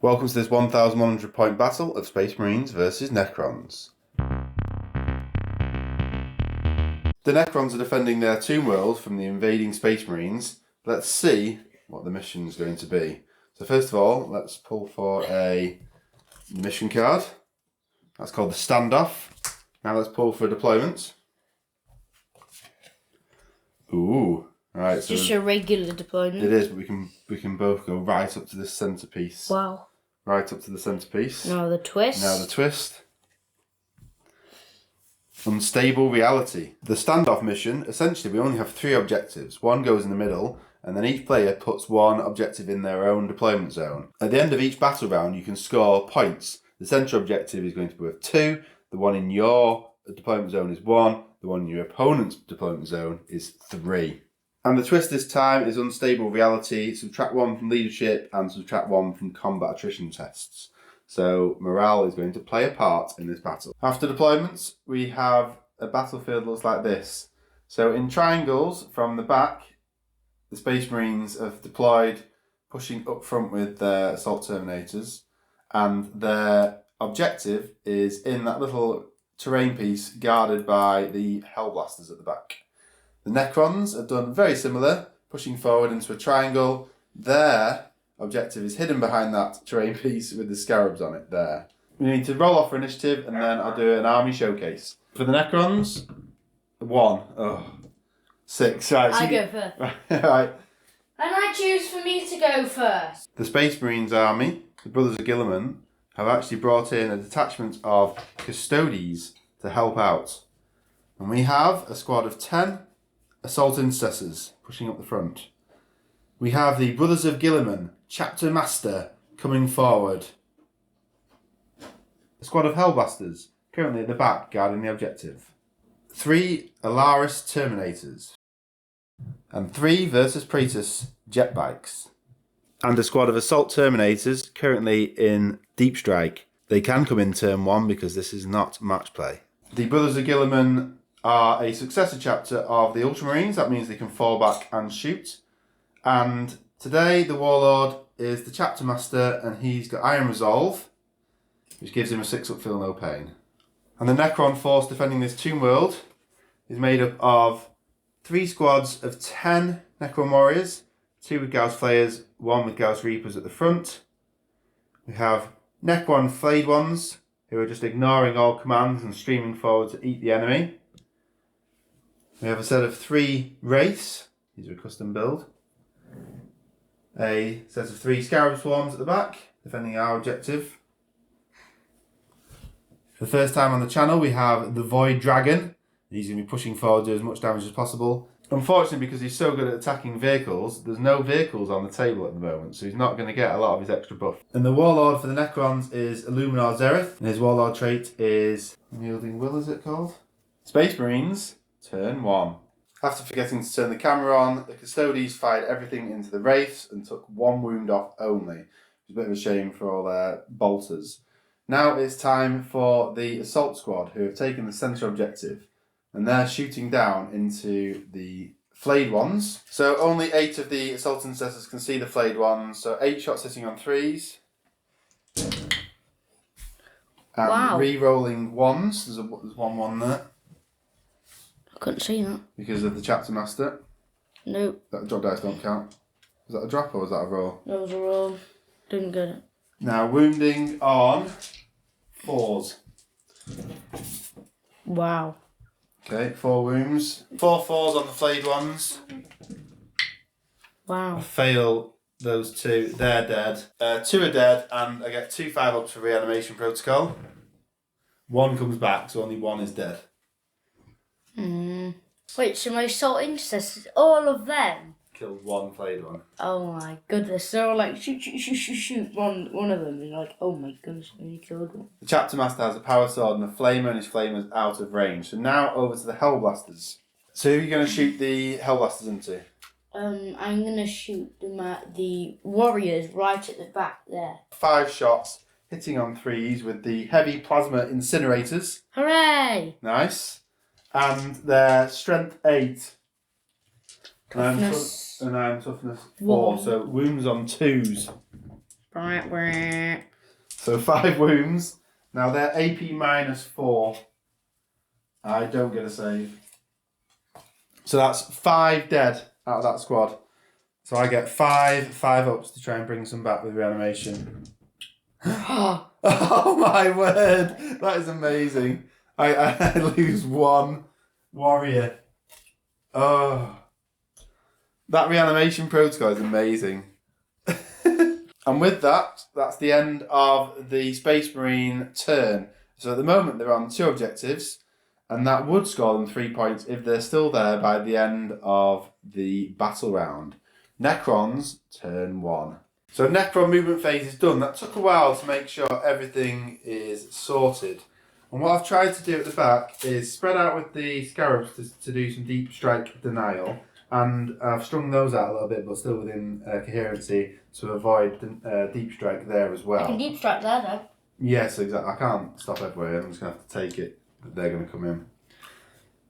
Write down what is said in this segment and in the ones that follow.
Welcome to this 1,100 point battle of Space Marines vs Necrons. The Necrons are defending their tomb world from the invading Space Marines. Let's see what the mission is going to be. So first of all, let's pull for a mission card. That's called the standoff. Now let's pull for a deployment. Ooh. Right, it's so just a regular deployment. It is, but we can both go right up to this centerpiece. Wow. Right up to the centerpiece. Now the twist. Now the twist. Unstable reality. The standoff mission, essentially we only have 3 objectives. One goes in the middle, and then each player puts one objective in their own deployment zone. At the end of each battle round, you can score points. The central objective is going to be worth 2. The one in your deployment zone is 1. The one in your opponent's deployment zone is 3. And the twist this time is unstable reality. Subtract 1 from leadership and subtract 1 from combat attrition tests. So morale is going to play a part in this battle. After deployments, we have a battlefield that looks like this. So in triangles from the back, the Space Marines have deployed, pushing up front with their assault terminators. And their objective is in that little terrain piece guarded by the Hellblasters at the back. The Necrons have done very similar, pushing forward into a triangle. Their objective is hidden behind that terrain piece with the scarabs on it there. We need to roll off for initiative and then I'll do an army showcase. For the Necrons, 1. Oh, 6. Right, I go first. Right. And I choose for me to go first. The Space Marines army, the Brothers of Guilliman, have actually brought in a detachment of Custodes to help out. And we have a squad of 10 assault intercessors pushing up the front. We have the Brothers of Guilliman, chapter master, coming forward. A squad of Hellblasters, currently at the back, guarding the objective. 3 Alaris Terminators. And 3 Versus Praetus jet bikes. And a squad of Assault Terminators, currently in Deep Strike. They can come in turn 1 because this is not match play. The Brothers of Guilliman are a successor chapter of the Ultramarines. That means they can fall back and shoot. And today the Warlord is the chapter master and he's got Iron Resolve, which gives him a 6-up feel no pain. And the Necron force defending this tomb world is made up of 3 squads of 10 Necron warriors, 2 with Gauss Flayers, 1 with Gauss Reapers at the front. We have Necron Flayed Ones, who are just ignoring all commands and streaming forward to eat the enemy. We have a set of 3 Wraiths, these are a custom build. A set of 3 Scarab Swarms at the back, defending our objective. For the first time on the channel, we have the Void Dragon. He's going to be pushing forward to do as much damage as possible. Unfortunately, because he's so good at attacking vehicles, there's no vehicles on the table at the moment, so he's not going to get a lot of his extra buff. And the Warlord for the Necrons is Illuminar Zereth, and his Warlord trait is Unyielding Will, is it called? Space Marines, turn 1. After forgetting to turn the camera on, the Custodes fired everything into the Wraiths and took 1 wound off only. It's a bit of a shame for all their bolters. Now it's time for the Assault Squad, who have taken the centre objective. And they're shooting down into the Flayed Ones. So only 8 of the Assault Intercessors can see the Flayed Ones. So 8 shots hitting on 3s. And wow. Re-rolling 1s. There's 1-1 there. I couldn't see that. Because of the chapter master. Nope. That drop dice don't count. Was that a drop or was that a roll? That was a roll. Didn't get it. Now wounding on 4s. Wow. Okay, 4 wounds. 4 4s on the Flayed Ones. Wow. I fail those 2. They're dead. 2 are dead, and I get 2 5-ups for reanimation protocol. 1 comes back, so only 1 is dead. Wait, so my assault intercessors, all of them? Killed 1 Flayed One. Oh my goodness, they're all like shoot. One of them is like, oh my goodness, I only killed one. The chapter master has a power sword and a flamer, and his flamer's out of range. So now over to the Hellblasters. So who are you going to shoot the Hellblasters into? I'm going to shoot them at the warriors right at the back there. 5 shots, hitting on 3s with the heavy plasma incinerators. Hooray! Nice. And their strength 8. Toughness. And I'm toughness 4. So wounds on 2s. So 5 wounds. Now they're AP -4. I don't get a save. So that's 5 dead out of that squad. So I get 5 ups to try and bring some back with reanimation. Oh my word! That is amazing. I lose 1 warrior. Oh. That reanimation protocol is amazing. And with that, that's the end of the Space Marine turn. So at the moment they're on 2 objectives, and that would score them 3 points if they're still there by the end of the battle round. Necrons, turn 1. So Necron movement phase is done. That took a while to make sure everything is sorted. And what I've tried to do at the back is spread out with the Scarabs to do some deep strike denial. And I've strung those out a little bit, but still within coherency to avoid deep strike there as well. I can deep strike there though. Yes, exactly. I can't stop everywhere. I'm just going to have to take it. They're going to come in.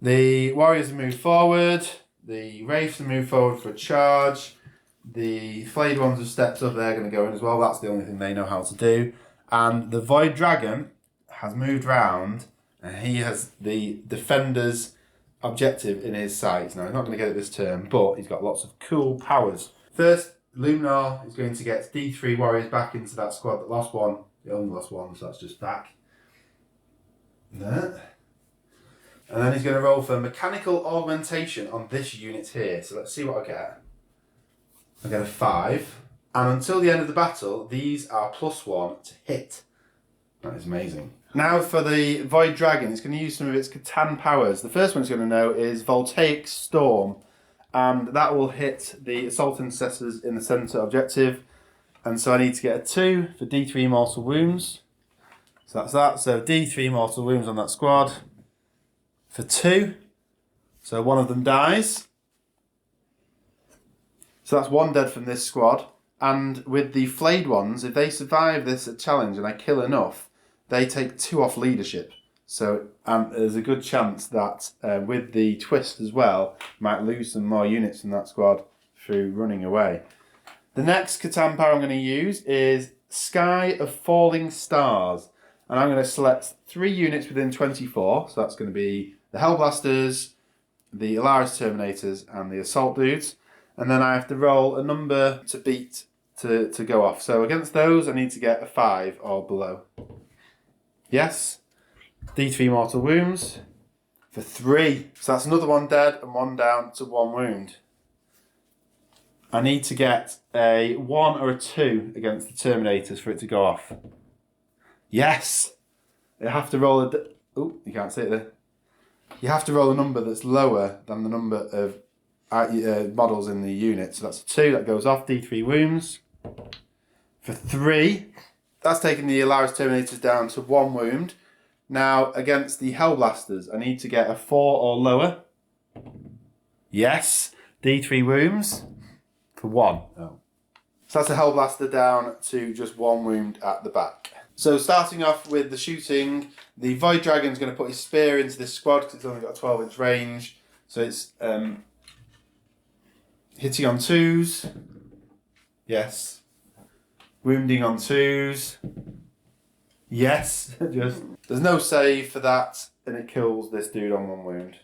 The Warriors have moved forward. The Wraiths have moved forward for a charge. The Flayed ones have stepped up. They're going to go in as well. That's the only thing they know how to do. And the Void Dragon has moved round, and he has the Defender's objective in his sights. Now, he's not going to get it this turn, but he's got lots of cool powers. First, Luminar is going to get D3 Warriors back into that squad that lost 1. They only lost 1, so that's just back. There. And then he's going to roll for mechanical augmentation on this unit here. So let's see what I get. I get a 5. And until the end of the battle, these are +1 to hit. That is amazing. Now for the Void Dragon, it's going to use some of its Catan powers. The first one it's going to know is Voltaic Storm. And that will hit the Assault Intercessors in the centre objective. And so I need to get a 2 for D3 mortal wounds. So that's that. So D3 mortal wounds on that squad for 2. So one of them dies. So that's 1 dead from this squad. And with the Flayed ones, if they survive this challenge and I kill enough, they take 2 off leadership. So there's a good chance that with the twist as well, might lose some more units in that squad through running away. The next Catan power I'm going to use is Sky of Falling Stars. And I'm going to select 3 units within 24. So that's going to be the Hellblasters, the Alaris Terminators, and the Assault Dudes. And then I have to roll a number to beat to go off. So against those, I need to get a 5 or below. Yes. D3 mortal wounds for 3. So that's another 1 dead and 1 down to 1 wound. I need to get a 1 or a 2 against the Terminators for it to go off. Yes! You have to roll oh, you can't see it there. You have to roll a number that's lower than the number of models in the unit. So that's a 2, that goes off. D3 wounds for 3. That's taking the Alaris Terminators down to 1 wound. Now, against the Hellblasters, I need to get a 4 or lower. Yes. D3 wounds for 1. Oh. So that's a Hellblaster down to just 1 wound at the back. So starting off with the shooting, the Void Dragon's going to put his spear into this squad because it's only got a 12-inch range. So it's hitting on 2s. Yes. Wounding on 2s. Yes. Just there's no save for that, and it kills this dude on 1 wound.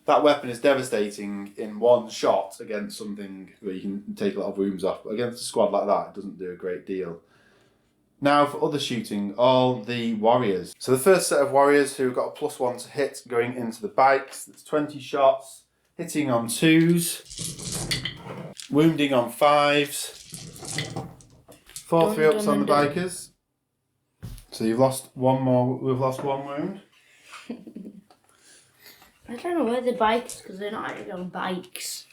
That weapon is devastating in 1 shot against something where you can take a lot of wounds off. But against a squad like that, it doesn't do a great deal. Now for other shooting, all the warriors. So the first set of warriors who got a +1 to hit going into the bikes. That's 20 shots, hitting on 2s, wounding on 5s, 4 3-ups on the bikers. So you've lost 1 more. We've lost 1 wound. I don't know where the bikes, because they're not actually on bikes.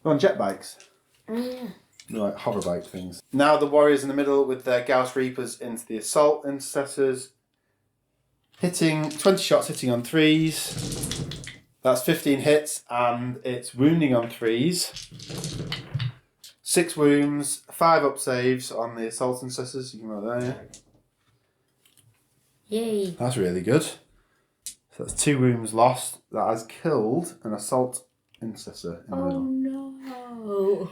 They're on jet bikes. Oh yeah. They're like hover bike things. Now the warriors in the middle with their Gauss Reapers into the Assault Intercessors. Hitting 20 shots, hitting on 3s. That's 15 hits, and it's wounding on 3s. 6 wounds, 5 up saves on the Assault Intercessors. You can roll there. Yay. That's really good. So that's 2 wounds lost. That has killed an Assault Intercessor in the middle. Oh no.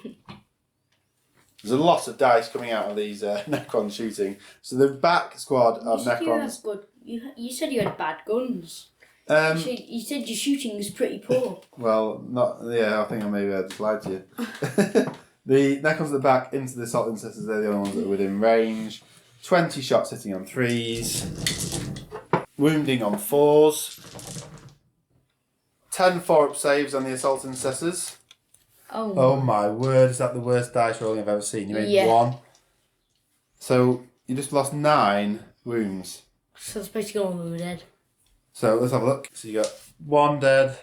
There's a lot of dice coming out of these Necron shooting. So the back squad of Necrons... You said you had bad guns. You said your shooting was pretty poor. Well, not... Yeah, I think maybe I just lied to you. The Necrons at the back into the assault intercessors, they're the only ones that are within range. 20 shots hitting on 3s. Wounding on 4s. 10 4-up saves on the assault intercessors. Oh my word, is that the worst dice rolling I've ever seen? You made 1. So you just lost 9 wounds. So it's supposed to go on when we're dead. So let's have a look. So you got 1 dead,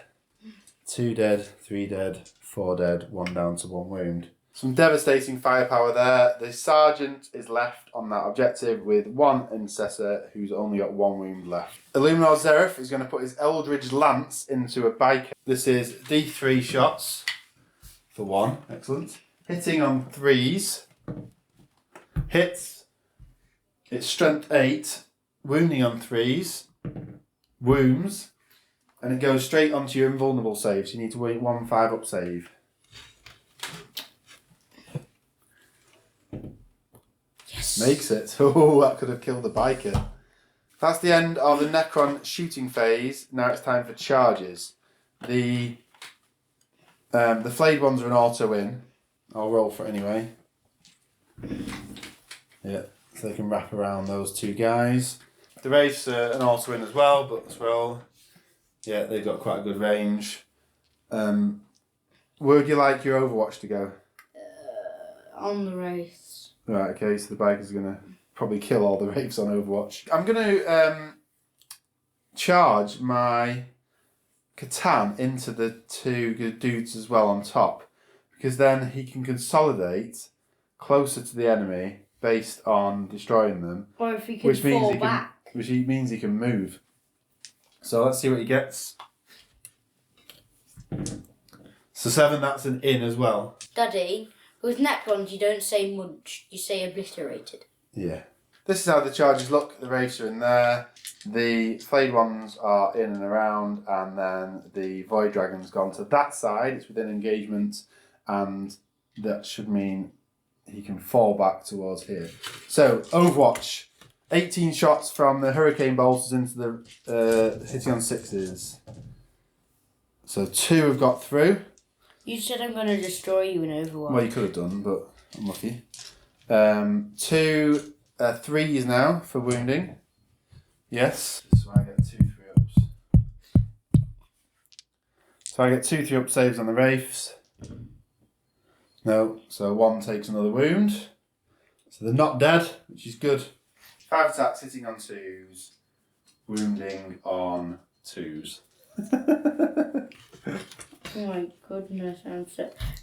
2 dead, 3 dead, 4 dead, 1 down to 1 wound. Some devastating firepower there. The sergeant is left on that objective with 1 intercessor who's only got 1 wound left. Illuminor Zereth is going to put his Eldridge Lance into a biker. This is D3 shots for 1. Excellent. Hitting on 3s. Hits. It's strength 8. Wounding on 3s. Wounds. And it goes straight onto your invulnerable save. So you need to wait 1 5-up save. Makes it. Oh, that could have killed the biker. That's the end of the Necron shooting phase. Now it's time for charges. The flayed ones are an auto win. I'll roll for it anyway. Yeah, so they can wrap around those 2 guys. The Wraiths are an auto win as well, but let's roll. Yeah, they've got quite a good range. Where would you like your Overwatch to go? On the Wraiths. Right, okay, so the biker's going to probably kill all the Wraiths on Overwatch. I'm going to charge my Catan into the 2 dudes as well on top, because then he can consolidate closer to the enemy based on destroying them. Or if he can fall back. Which means he can move. So let's see what he gets. So 7, that's an in as well. Daddy, with Necrons you don't say munch, you say obliterated. Yeah. This is how the charges look. The Wraiths are in there. The flayed ones are in and around, and then the Void Dragon's gone to that side. It's within engagement, and that should mean he can fall back towards here. So, Overwatch. 18 shots from the Hurricane Bolters into the hitting on 6s. So 2 have got through. You said I'm going to destroy you in Overwatch. Well, you could have done, but I'm lucky. 2 3s now for wounding. Yes. So I get 2 3-ups. So I get 2 3-up saves on the Wraiths. No, so 1 takes another wound. So they're not dead, which is good. 5 attacks hitting on 2s. Wounding on 2s. Oh my goodness,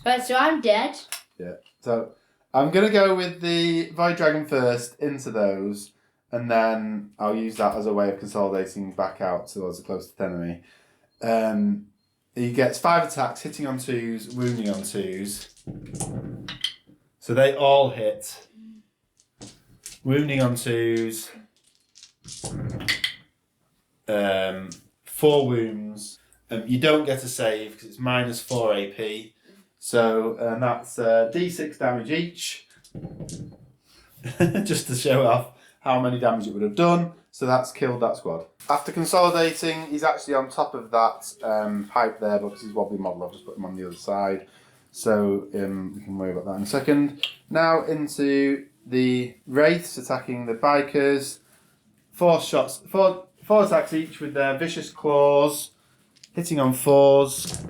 Right, so I'm dead. Yeah. So I'm going to go with the Void Dragon first into those, and then I'll use that as a way of consolidating back out towards the closest enemy. He gets 5 attacks, hitting on 2s, wounding on 2s. So they all hit. Wounding on 2s. 4 wounds. You don't get a save because it's minus 4 AP. So that's D6 damage each. Just to show off how many damage it would have done. So that's killed that squad. After consolidating, he's actually on top of that pipe there because he's wobbly model. I've just put him on the other side. So we can worry about that in a second. Now into the Wraiths attacking the bikers. 4 shots, 4 attacks each with their vicious claws. Hitting on 4s.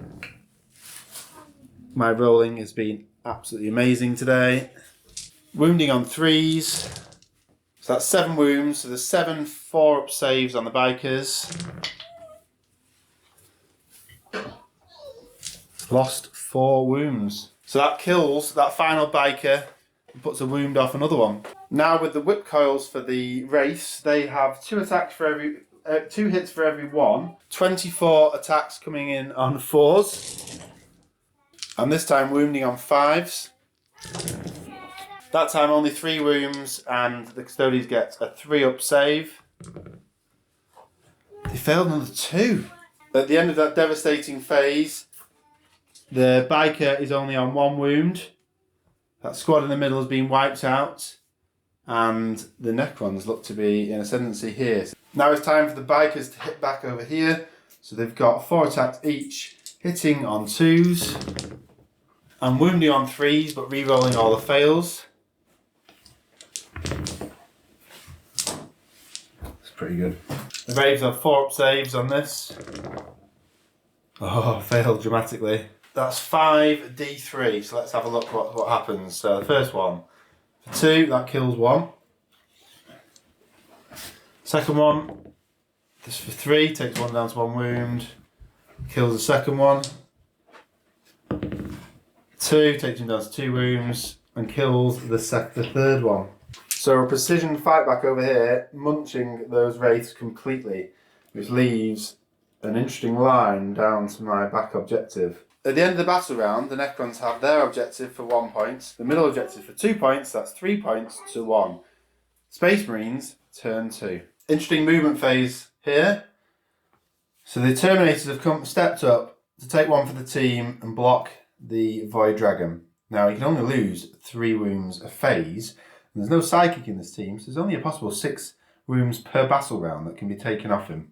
My rolling has been absolutely amazing today. Wounding on 3s. So that's 7 wounds. So there's 7 4-up saves on the bikers. Lost 4 wounds. So that kills that final biker and puts a wound off another one. Now with the whip coils for the Wraiths, they have 2 attacks for every... 2 hits for every 1. 24 attacks coming in on 4s. And this time wounding on 5s. That time only 3 wounds, and the Custodians get a 3-up save. They failed another 2. At the end of that devastating phase, the biker is only on 1 wound. That squad in the middle has been wiped out, and the Necrons look to be in ascendancy here. Now it's time for the bikers to hit back over here. So they've got 4 attacks each, hitting on 2s, and wounding on 3s, but re-rolling all the fails. That's pretty good. The Braves have 4 up saves on this. Oh, failed dramatically. That's 5d3, so let's have a look what happens. So the first one, for 2, that kills 1. Second one, this for 3, takes 1 down to 1 wound, kills the second one. 2, takes him down to 2 wounds, and kills the third one. So a precision fight back over here, munching those wraiths completely, which leaves an interesting line down to my back objective. At the end of the battle round, the Necrons have their objective for 1 point, the middle objective for 2 points, that's 3 points to 1. Space Marines, turn 2. Interesting movement phase here. So the Terminators have stepped up to take 1 for the team and block the Void Dragon. Now you can only lose 3 wounds a phase, and there's no psychic in this team, so there's only a possible 6 wounds per battle round that can be taken off him.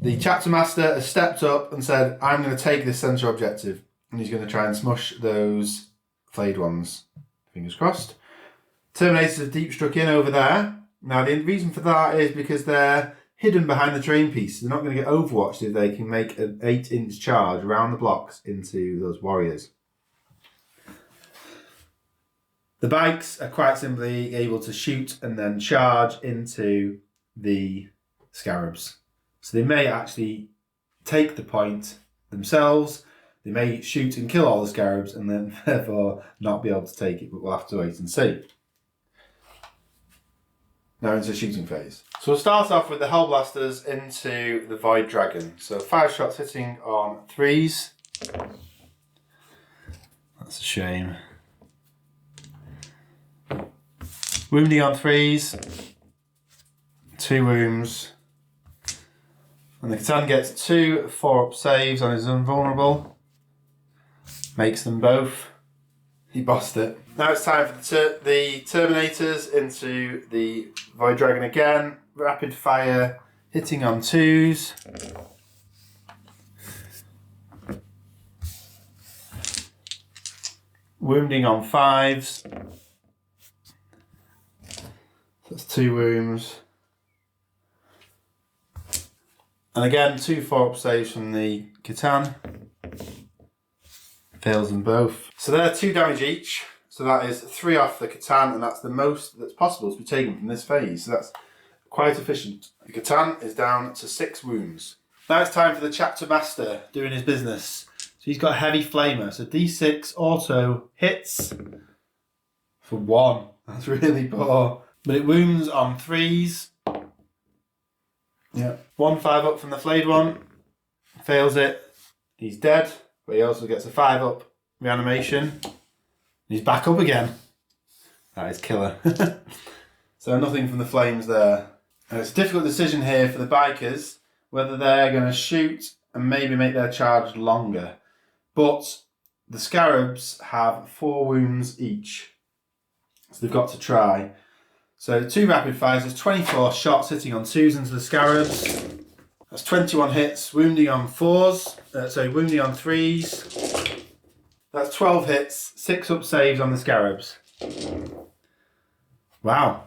The Chapter Master has stepped up and said, I'm going to take this centre objective, and he's going to try and smush those flayed ones. Fingers crossed. Terminators have deep struck in over there. Now the reason for that is because they're hidden behind the terrain piece. They're not going to get overwatched if they can make an 8-inch charge around the blocks into those warriors. The bikes are quite simply able to shoot and then charge into the scarabs. So they may actually take the point themselves. They may shoot and kill all the scarabs and then therefore not be able to take it, but we'll have to wait and see. Now into the shooting phase. So we'll start off with the Hellblasters into the Void Dragon. So 5 shots hitting on 3s. That's a shame. Wounding on 3s. 2 wounds. And the Catan gets 2 4-up saves on his invulnerable. Makes them both. He bossed it. Now it's time for the Terminators into the Void Dragon again. Rapid fire, hitting on 2s. Wounding on 5s. That's 2 wounds. And again, 2 4-up saves from the Catan. Fails them both. So they're 2 damage each. So that is 3 off the Catan, and that's the most that's possible to be taken from this phase. So that's quite efficient. The Catan is down to 6 wounds. Now it's time for the Chapter Master doing his business. So he's got a heavy flamer. So D6 auto hits for 1. That's really poor. But it wounds on 3s. Yeah. 1 5-up from the flayed one. Fails it. He's dead. But he also gets a 5-up reanimation. He's back up again. That is killer. So nothing from the flames there. And it's a difficult decision here for the bikers whether they're going to shoot and maybe make their charge longer. But the scarabs have 4 wounds each. So they've got to try. So 2 rapid fires, there's 24 shots hitting on 2s into the scarabs. That's 21 hits, wounding on 4s, wounding on 3s. That's 12 hits, 6 up saves on the scarabs. Wow.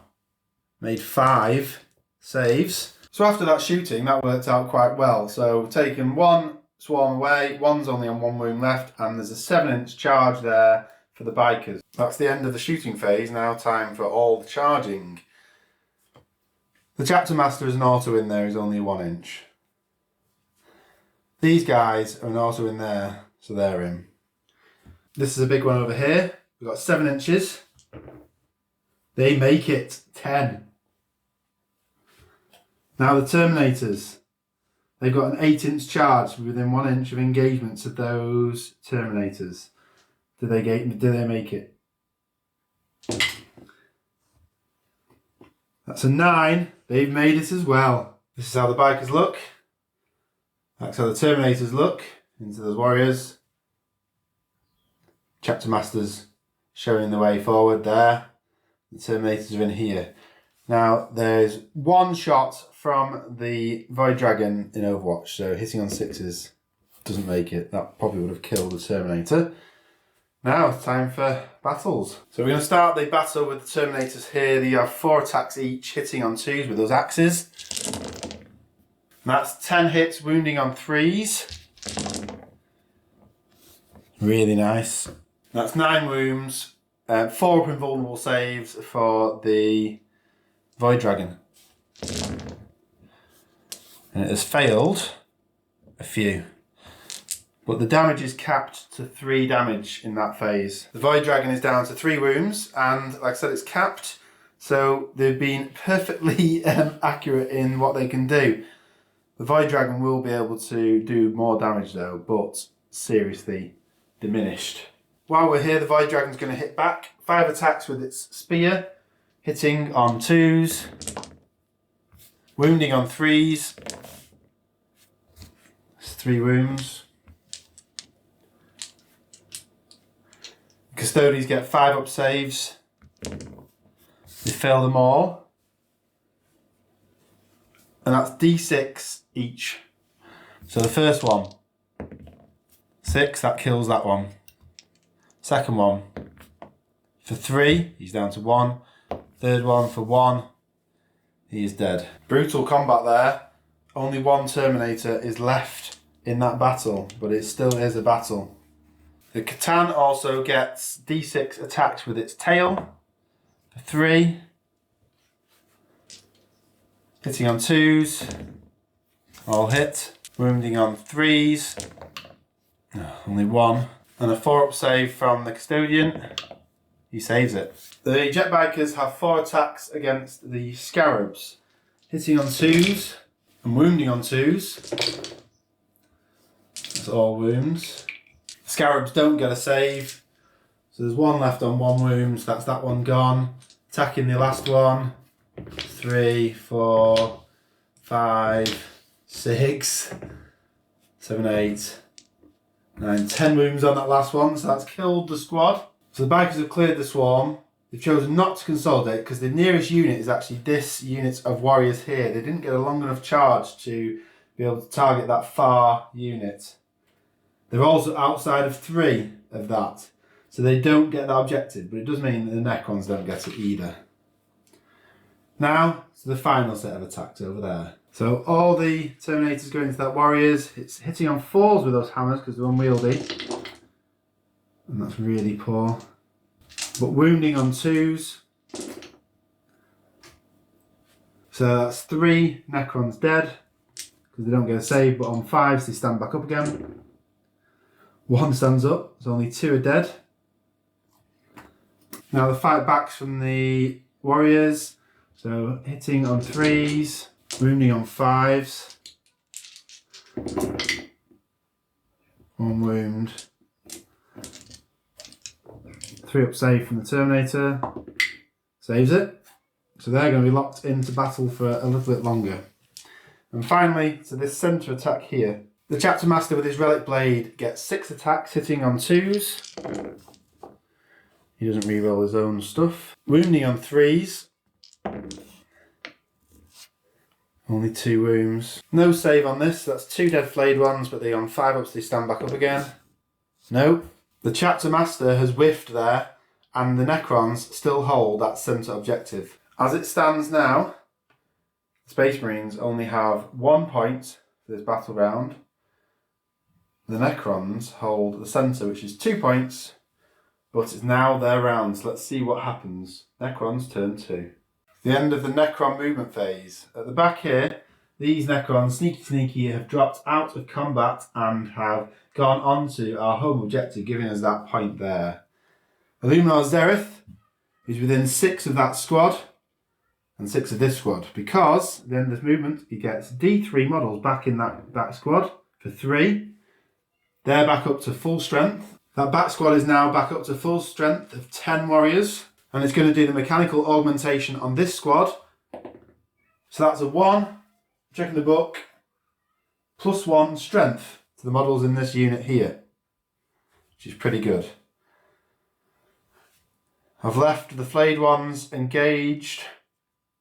Made 5 saves. So after that shooting, that worked out quite well. So we've taken 1 swarm away, 1's only on 1 wound left, and there's a 7-inch charge there for the bikers. That's the end of the shooting phase, now time for all the charging. The Chapter Master is an auto in there, he's only 1 inch. These guys are an auto in there, so they're in. This is a big one over here. We've got 7 inches. They make it 10. Now the Terminators. They've got an 8-inch charge within 1 inch of engagement to those Terminators. Do they make it? That's a 9. They've made it as well. This is how the bikers look. That's how the Terminators look into those warriors. Chapter Masters showing the way forward there. The Terminators are in here. Now, there's one shot from the Void Dragon in Overwatch, so hitting on 6s doesn't make it. That probably would have killed the Terminator. Now it's time for battles. So we're going to start the battle with the Terminators here. They have 4 attacks each, hitting on 2s with those axes. And that's 10 hits, wounding on 3s. Really nice. That's 9 wounds, 4 invulnerable saves for the Void Dragon. And it has failed a few. But the damage is capped to 3 damage in that phase. The Void Dragon is down to 3 wounds, and like I said, it's capped, so they've been perfectly accurate in what they can do. The Void Dragon will be able to do more damage though, but seriously diminished. While we're here, the Void Dragon's going to hit back. 5 attacks with its spear, hitting on 2s, wounding on 3s. That's 3 wounds. Custodians get 5 up saves. They fail them all. And that's D6 each. So the first one, 6, that kills that one. Second one, for 3, he's down to 1. Third one for 1, he is dead. Brutal combat there. Only 1 Terminator is left in that battle, but it still is a battle. The Catan also gets D6 attacks with its tail for 3. Hitting on 2s, all hit. Wounding on 3s, only 1. And a 4-up save from the Custodian, he saves it. The Jet Bikers have 4 attacks against the Scarabs. Hitting on 2s and wounding on 2s. That's all wounds. Scarabs don't get a save, so there's 1 left on 1 wound, so that's that one gone. Attacking the last one, 3, 4, 5, 6, 7, 8, 9, 10 wounds on that last one, so that's killed the squad. So the Bikers have cleared the swarm. They've chosen not to consolidate because the nearest unit is actually this unit of warriors here. They didn't get a long enough charge to be able to target that far unit. They're also outside of 3 of that, so they don't get that objective, but it does mean that the Necrons don't get it either. Now, to the final set of attacks over there. So all the Terminators going into that warriors, it's hitting on 4s with those hammers because they're unwieldy, and that's really poor. But wounding on 2s. So that's 3 Necrons dead because they don't get a save, but on 5s they stand back up again. 1 stands up, so only 2 are dead. Now the fight backs from the warriors, so hitting on 3s, wounding on 5s. 1 wound. 3-up save from the Terminator, saves it. So they're going to be locked into battle for a little bit longer. And finally, to this centre attack here. The Chapter Master with his Relic Blade gets 6 attacks, hitting on 2s. He doesn't reroll his own stuff. Wounding on 3s. Only 2 wounds. No save on this, that's 2 dead flayed ones, but they on 5-ups, they stand back up again. No. The Chapter Master has whiffed there, and the Necrons still hold that centre objective. As it stands now, Space Marines only have 1 point for this battle round. The Necrons hold the centre, which is 2 points, but it's now their round, so let's see what happens. Necrons turn 2. The end of the Necron movement phase. At the back here, these Necrons, sneaky, have dropped out of combat and have gone on to our home objective, giving us that point there. Illuminar Zereth is within 6 of that squad and 6 of this squad, because at the end of this movement, he gets D3 models back in that back squad for 3. They're back up to full strength. That back squad is now back up to full strength of 10 warriors, and it's going to do the mechanical augmentation on this squad. So that's a 1, checking the book, +1 strength to the models in this unit here, which is pretty good. I've left the flayed ones engaged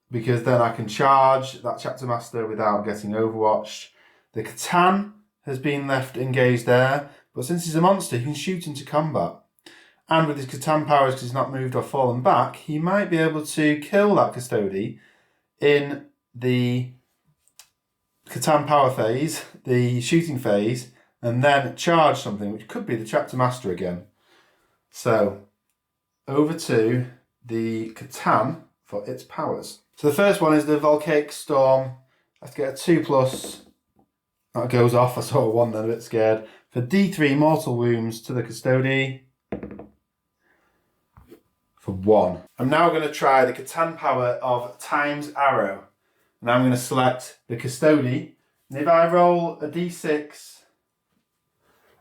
because then I can charge that Chapter Master without getting overwatched. The Catan has been left engaged there, but since he's a monster, he can shoot into combat. And with his Catan powers, because he's not moved or fallen back, he might be able to kill that Custody in the Catan power phase, the shooting phase, and then charge something, which could be the Chapter Master again. So, over to the Catan for its powers. So the first one is the Volcanic Storm. I have to get a 2+. That goes off. I saw a 1 then, a bit scared. For D3 mortal wounds to the Custody. For 1. I'm now going to try the Catan power of Time's Arrow. And I'm going to select the Custody. And if I roll a D6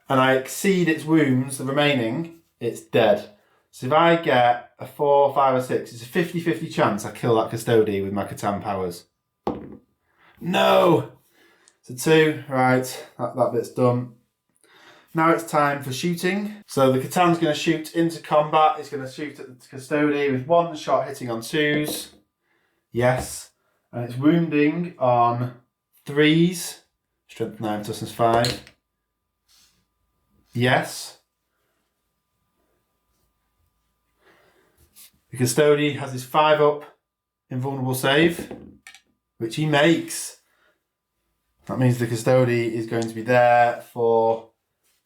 and I exceed its wounds, the remaining, it's dead. So if I get a 4, 5 or 6, it's a 50-50 chance I kill that Custody with my Catan powers. No! So 2, right, that bit's done. Now it's time for shooting. So the Catan's going to shoot into combat. It's going to shoot at the Custody with 1 shot hitting on 2s. Yes. And it's wounding on 3s. Strength 9, toughness 5. Yes. The Custody has his 5-up invulnerable save, which he makes. That means the Custody is going to be there for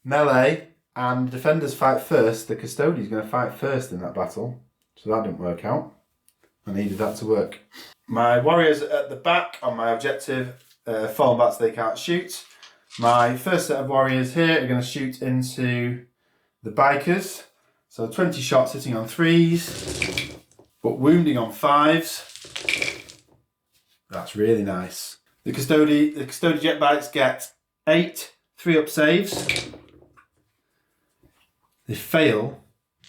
melee, and defenders fight first. The Custody is going to fight first in that battle, so that didn't work out. I needed that to work. My warriors at the back on my objective, fallen back so they can't shoot. My first set of warriors here are going to shoot into the bikers. So 20 shots hitting on 3s, but wounding on 5s. That's really nice. The Custody jet bikes get 8 3-up saves. They fail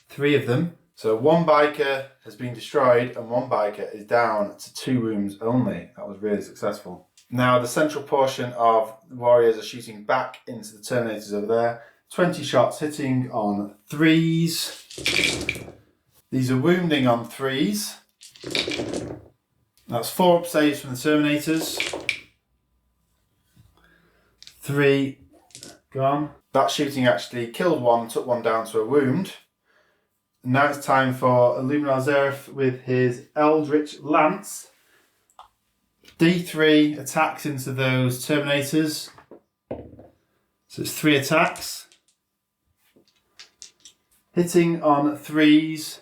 3 of them. So 1 biker has been destroyed and 1 biker is down to 2 wounds only. That was really successful. Now the central portion of the warriors are shooting back into the Terminators over there. 20 shots hitting on 3s. These are wounding on 3s. That's 4-up saves from the Terminators. 3 gone. That shooting actually killed 1, took 1 down to a wound. And now it's time for Illuminar Zereth with his Eldritch Lance. D3 attacks into those Terminators. So it's 3 attacks. Hitting on 3s.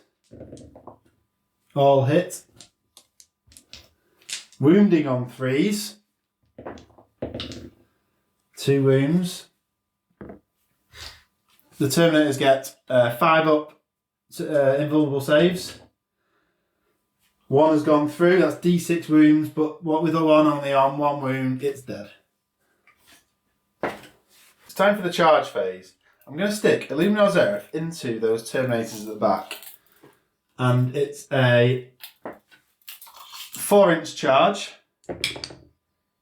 All hit. Wounding on 3s. 2 wounds. The Terminators get 5-up invulnerable saves. 1 has gone through, that's D6 wounds, but what with a 1 only on 1 wound, it's dead. It's time for the charge phase. I'm going to stick Illuminar Zereth into those Terminators at the back. And it's a 4-inch charge.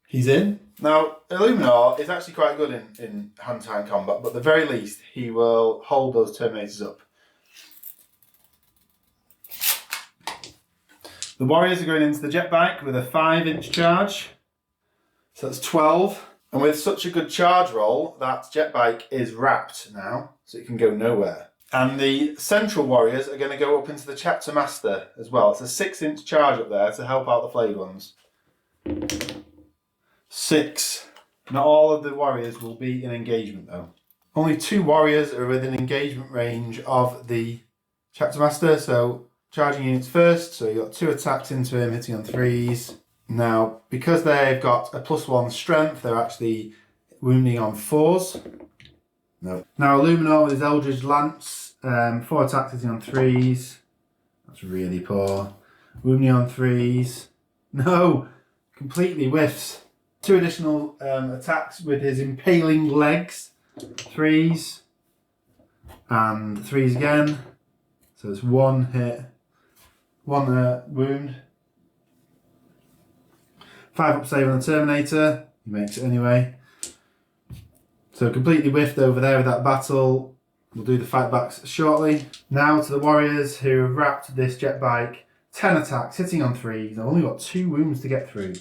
He's in. Now, Illuminar is actually quite good in hand-to-hand combat, but at the very least, he will hold those Terminators up. The warriors are going into the jet bike with a 5-inch charge. So that's 12. And with such a good charge roll, that jet bike is wrapped now, so it can go nowhere. And the central warriors are going to go up into the Chapter Master as well. It's a 6-inch charge up there to help out the flayed ones. 6. Not all of the warriors will be in engagement though. Only 2 warriors are within engagement range of the Chapter Master, so charging units first, so you've got 2 attacks into him, hitting on 3s. Now, because they've got a +1 strength, they're actually wounding on 4s. No. Now, Illuminar with his Eldritch Lance, 4 attacks hitting on 3s. That's really poor. Wounding on 3s. No! Completely whiffs. 2 additional attacks with his Impaling Legs. 3s. And 3s again. So it's 1 hit. 1 wound. 5-up save on the Terminator. He makes it anyway. So completely whiffed over there with that battle. We'll do the fight backs shortly. Now to the warriors who have wrapped this jet bike. 10 attacks, hitting on 3s. I've only got 2 wounds to get through.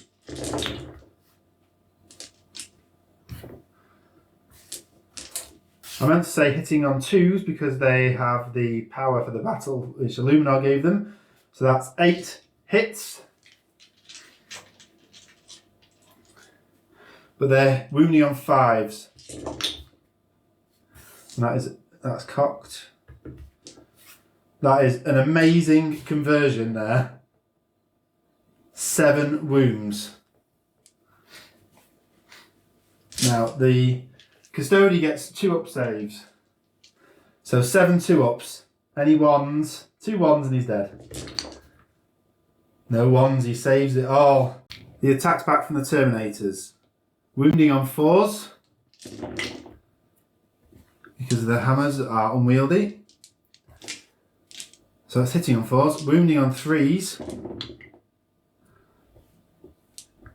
I meant to say hitting on 2s because they have the power for the battle which Illuminar gave them. So that's 8 hits. But they're wounding on 5s. And that's cocked. That is an amazing conversion there. 7 wounds. Now the Custody gets 2 up saves. So 7 2-ups. Any 1s? 2 1s and he's dead. No 1s, he saves it all. The attacks back from the Terminators. Wounding on 4s. Because the hammers are unwieldy. So that's hitting on 4s. Wounding on 3s.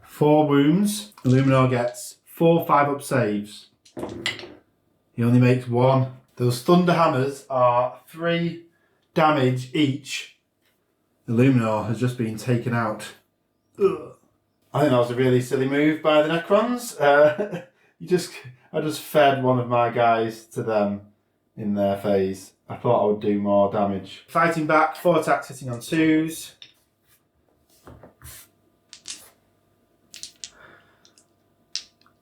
4 wounds. Illuminar gets 4 5-up saves. He only makes 1. Those thunder hammers are 3 damage each. Illuminar has just been taken out. Ugh. I think that was a really silly move by the Necrons. I just fed one of my guys to them in their phase. I thought I would do more damage. Fighting back, 4 attacks hitting on 2s.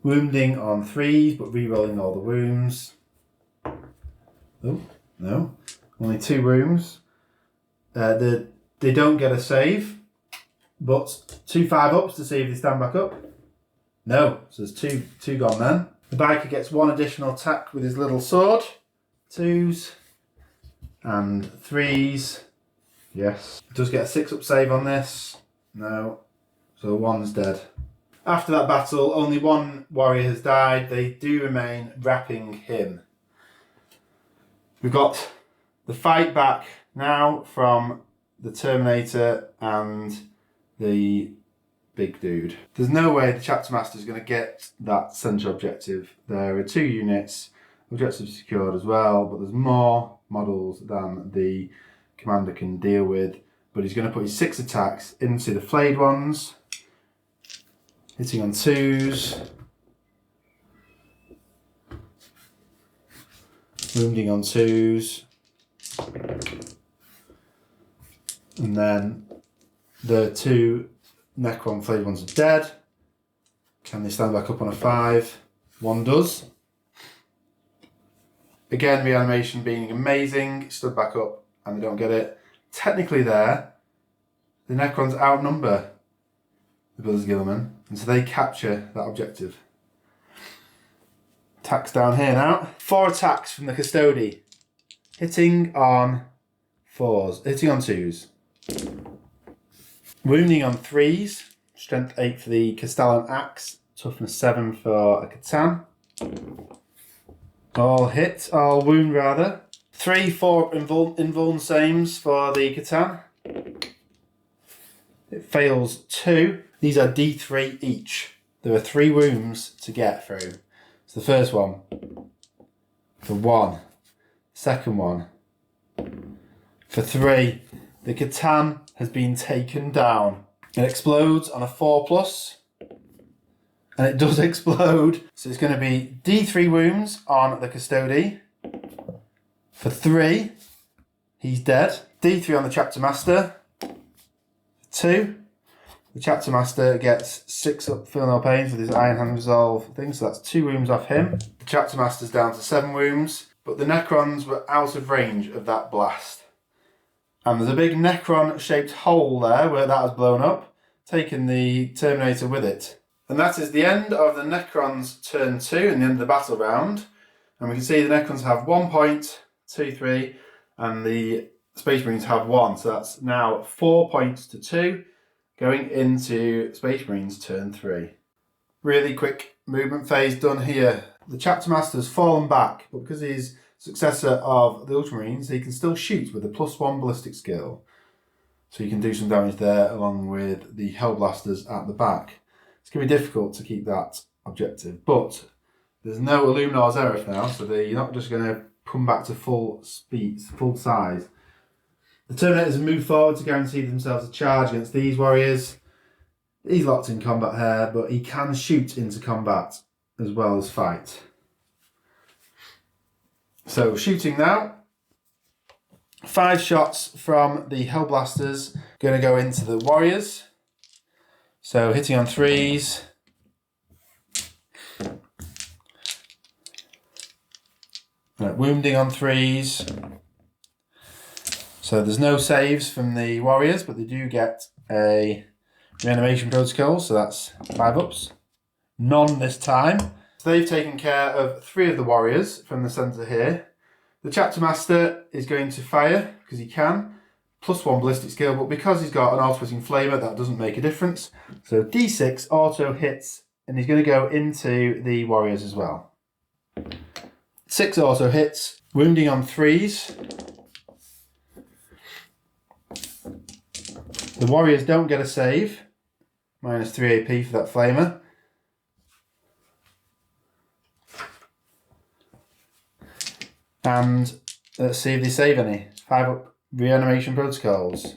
Wounding on 3s, but re-rolling all the wounds. Oh, no. Only 2 wounds. They don't get a save, but 2 5-ups to see if they stand back up. No, so there's two gone then. The biker gets 1 additional attack with his little sword. 2s and 3s. Yes. Does get a 6-up save on this. No. So 1's dead. After that battle, only 1 warrior has died. They do remain wrapping him. We've got the fight back now from the Terminator and the big dude. There's no way the Chapter Master is going to get that central objective. There are 2 units, objectives secured as well, but there's more models than the commander can deal with. But he's going to put his 6 attacks into the flayed ones. Hitting on 2s. Wounding on 2s. And then the 2 Necron flayed ones are dead. Can they stand back up on a 5? 1 does. Again, reanimation being amazing. Stood back up and they don't get it. Technically there, the Necrons outnumber the Brothers of Guilliman, and so they capture that objective. Attacks down here now. 4 attacks from the Custody. Hitting on 4s, hitting on 2s. Wounding on 3s. Strength 8 for the Castellan Axe. Toughness 7 for a Catan. All hit, all wound rather. 3 4 invuln sames for the Catan. It fails 2. These are D3 each. There are 3 wounds to get through. So the first one for 1. Second one for 3. The Catan has been taken down. It explodes on a 4+. And it does explode. So it's going to be D3 wounds on the Custody. For 3. He's dead. D3 on the Chapter Master. 2. The Chapter Master gets 6 up, feel no pains with his Iron Hand Resolve thing, so that's 2 wounds off him. The Chapter Master's down to 7 wounds, but the Necrons were out of range of that blast. And there's a big Necron-shaped hole there where that has blown up, taking the Terminator with it. And that is the end of the Necrons' turn 2 and the end of the battle round. And we can see the Necrons have 1 point, 2, 3, and the Space Marines have 1. So that's now 4 points to 2. Going into Space Marines turn 3. Really quick movement phase done here. The Chapter Master's fallen back, but because he's successor of the Ultramarines, he can still shoot with a +1 ballistic skill. So you can do some damage there along with the Hellblasters at the back. It's going to be difficult to keep that objective, but there's no Illuminar's Error now, so you're not just going to come back to full speed, full size. The Terminators have moved forward to guarantee themselves a charge against these warriors. He's locked in combat here, but he can shoot into combat as well as fight. So shooting now. 5 shots from the Hellblasters going to go into the warriors. So hitting on 3s. Wounding on 3s. So there's no saves from the warriors, but they do get a reanimation protocol, so that's 5 ups. None this time. So they've taken care of 3 of the warriors from the centre here. The Chapter Master is going to fire, because he can, +1 ballistic skill, but because he's got an auto-hitting flamer, that doesn't make a difference. So D6 auto hits, and he's going to go into the warriors as well. 6 auto hits, wounding on 3s. The warriors don't get a save, -3 AP for that flamer. And let's see if they save any. 5 up reanimation protocols.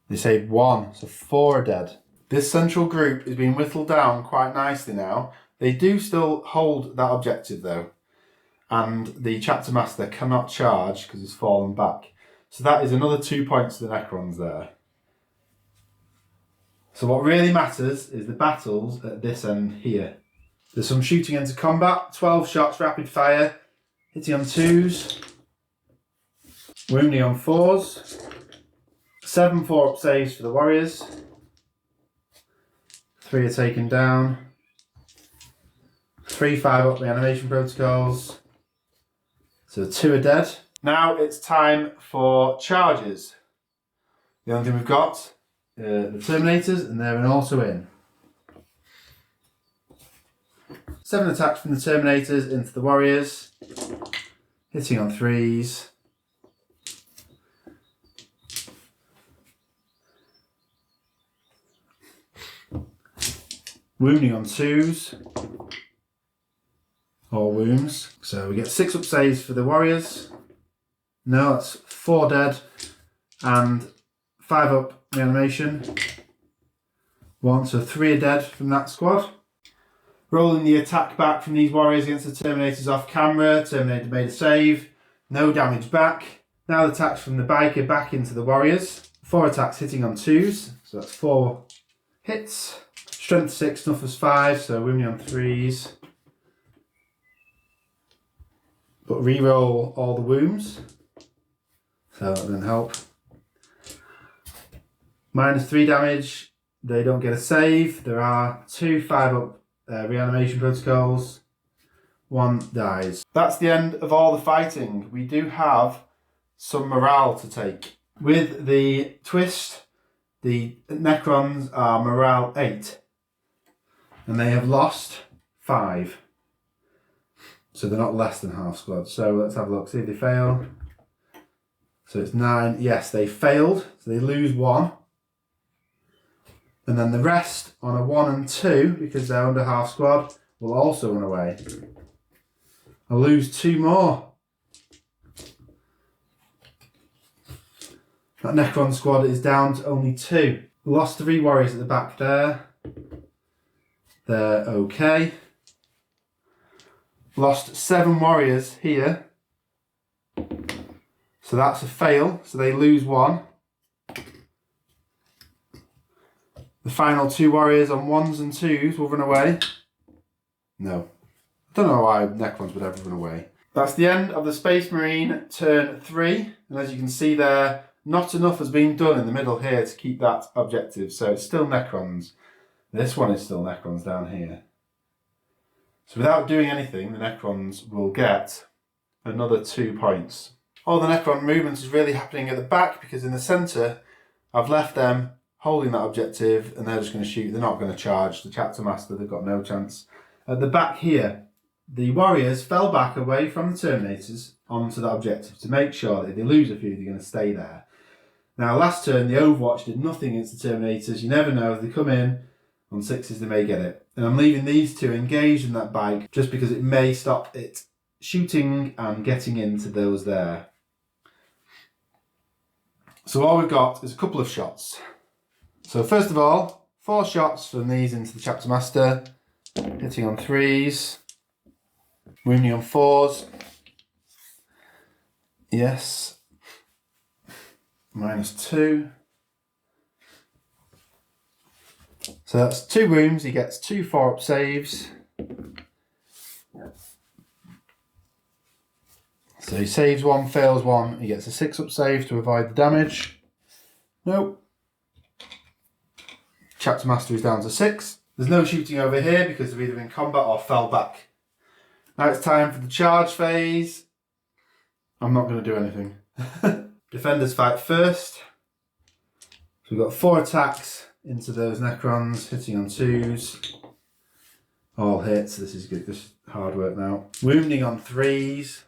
They saved 1, so 4 are dead. This central group is being whittled down quite nicely now. They do still hold that objective though. And the Chapter Master cannot charge because he's fallen back. So that is another 2 points to the Necrons there. So what really matters is the battles at this end here. There's some shooting into combat, 12 shots rapid fire, hitting on 2s, wounding on 4s, 7 4-up saves for the warriors, 3 are taken down, 3 5-up reanimation protocols, so 2 are dead. Now it's time for charges. The only thing we've got the Terminators, and they're an auto in. 7 attacks from the Terminators into the warriors, hitting on 3s. Wounding on 2s. Or wounds. So we get 6 up saves for the warriors. No, that's 4 dead. And 5 up reanimation. 1, so 3 are dead from that squad. Rolling the attack back from these warriors against the Terminators off camera. Terminator made a save. No damage back. Now the attacks from the biker back into the warriors. 4 attacks hitting on 2s. So that's 4 hits. Strength 6, toughness 5, so wounding on 3s. But re-roll all the wounds. So that doesn't help. -3 damage. They don't get a save. There are 2 5-up reanimation protocols. 1 dies. That's the end of all the fighting. We do have some morale to take. With the twist, the Necrons are morale 8. And they have lost 5. So they're not less than half squad. So let's have a look, see if they fail. So it's 9. Yes, they failed. So they lose 1. And then the rest on a 1 and 2, because they're under half squad, will also run away. I'll lose 2 more. That Necron squad is down to only 2. We lost 3 warriors at the back there. They're okay. Lost 7 warriors here. So that's a fail. So they lose 1. The final 2 warriors on 1s and 2s will run away. No. I don't know why Necrons would ever run away. That's the end of the Space Marine turn 3. And as you can see there, not enough has been done in the middle here to keep that objective. So it's still Necrons. This one is still Necrons down here. So without doing anything, the Necrons will get another 2 points. All the Necron movement is really happening at the back, because in the centre, I've left them holding that objective, and they're just going to shoot. They're not going to charge the Chapter Master. They've got no chance. At the back here, the warriors fell back away from the Terminators onto that objective to make sure that if they lose a few, they're going to stay there. Now, last turn, the Overwatch did nothing against the Terminators. You never know. If they come in on 6s, they may get it. And I'm leaving these 2 engaged in that bike just because it may stop it shooting and getting into those there. So all we've got is a couple of shots. So first of all, 4 shots from these into the Chapter Master, hitting on 3s, wounding on 4s. Yes. -2. So that's 2 wounds, he gets 2 4-up saves. So he saves 1, fails 1, he gets a 6-up save to avoid the damage. Nope. Chapter Master is down to 6. There's no shooting over here because they're either in combat or fell back. Now it's time for the charge phase. I'm not going to do anything. Defenders fight first. So we've got 4 attacks into those Necrons, hitting on 2s. All hits, this is good, this is hard work now. Wounding on 3s.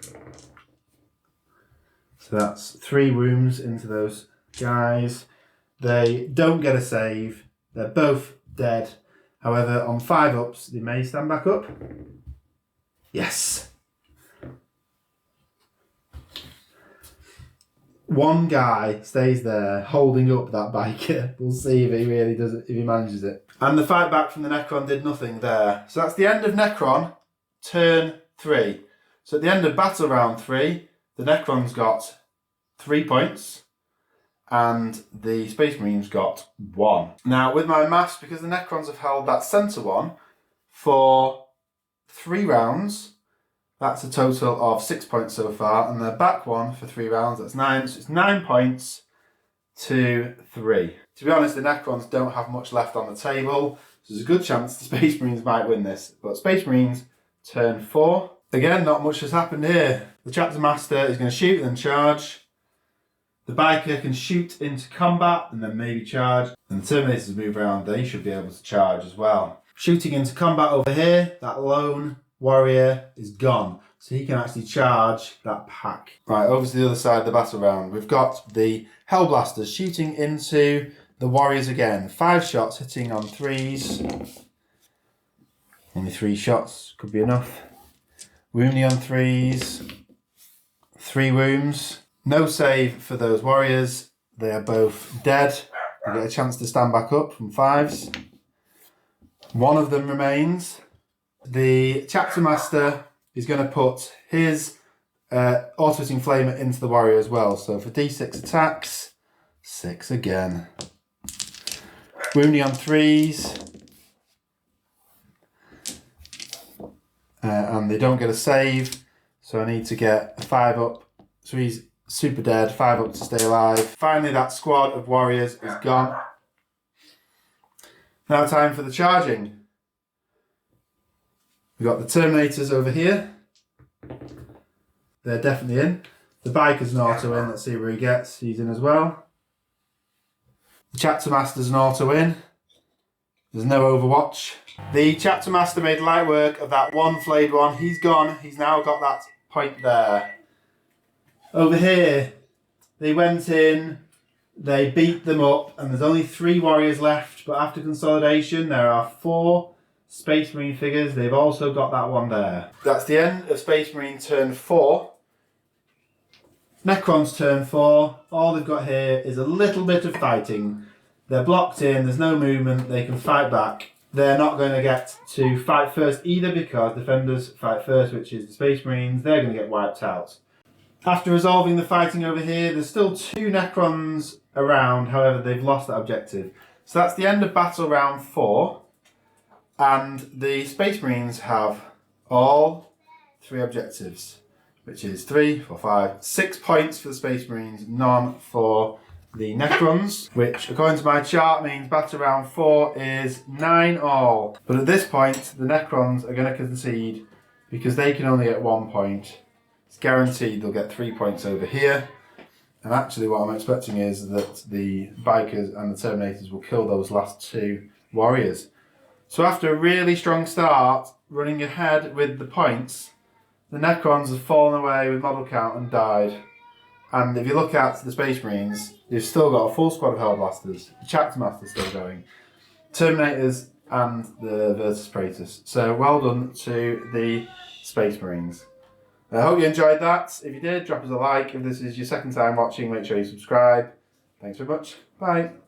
So that's 3 wounds into those guys. They don't get a save. They're both dead. However, on 5-ups, they may stand back up. Yes. One guy stays there holding up that biker. We'll see if he really does it, if he manages it. And the fight back from the Necron did nothing there. So that's the end of Necron, turn 3. So at the end of battle round 3, the Necrons got 3 points and the Space Marines got 1. Now with my maths, because the Necrons have held that centre one for 3 rounds, that's a total of 6 points so far, and their back one for 3 rounds, that's 9, so it's 9 points to 3. To be honest, the Necrons don't have much left on the table, so there's a good chance the Space Marines might win this. But Space Marines, turn 4. Again, not much has happened here. The Chapter Master is going to shoot and then charge. The biker can shoot into combat and then maybe charge. And the Terminators move around, they should be able to charge as well. Shooting into combat over here, that lone warrior is gone. So he can actually charge that pack. Right, over to the other side of the battle round. We've got the Hellblasters shooting into the warriors again. 5 shots hitting on 3s. Only 3 shots, could be enough. Wounding on 3s. 3 wounds. No save for those warriors. They are both dead. They get a chance to stand back up from 5s. One of them remains. The Chapter Master is going to put his auto-hitting flamer into the warrior as well. So for D6 attacks, 6 again. Wounding on 3s. And they don't get a save. So I need to get a 5-up. So he's super dead, 5-up to stay alive. Finally, that squad of warriors is gone. Now time for the charging. We've got the Terminators over here. They're definitely in. The biker's an auto in. Let's see where he gets. He's in as well. The Chapter Master's an auto in. There's no Overwatch. The Chapter Master made light work of that one flayed one. He's gone. He's now got that point there. Over here, they went in, they beat them up, and there's only 3 warriors left. But after consolidation, there are 4 Space Marine figures. They've also got that one there. That's the end of Space Marine turn 4. Necron's turn 4. All they've got here is a little bit of fighting. They're blocked in, there's no movement, they can fight back. They're not going to get to fight first either because defenders fight first, which is the Space Marines. They're going to get wiped out. After resolving the fighting over here, there's still 2 Necrons around, however they've lost that objective. So that's the end of battle round 4. And the Space Marines have all 3 objectives, which is 3, 4, 5, 6 points for the Space Marines, none for the Necrons, which according to my chart means battle round 4 is 9 all. But at this point, the Necrons are going to concede because they can only get 1 point. It's guaranteed they'll get 3 points over here. And actually what I'm expecting is that the bikers and the Terminators will kill those last 2 warriors. So after a really strong start, running ahead with the points, the Necrons have fallen away with model count and died. And if you look at the Space Marines, they've still got a full squad of Hellblasters. The Chapter Master's still going. Terminators and the Versus Praetors. So well done to the Space Marines. I hope you enjoyed that. If you did, drop us a like. If this is your second time watching, make sure you subscribe. Thanks very much. Bye.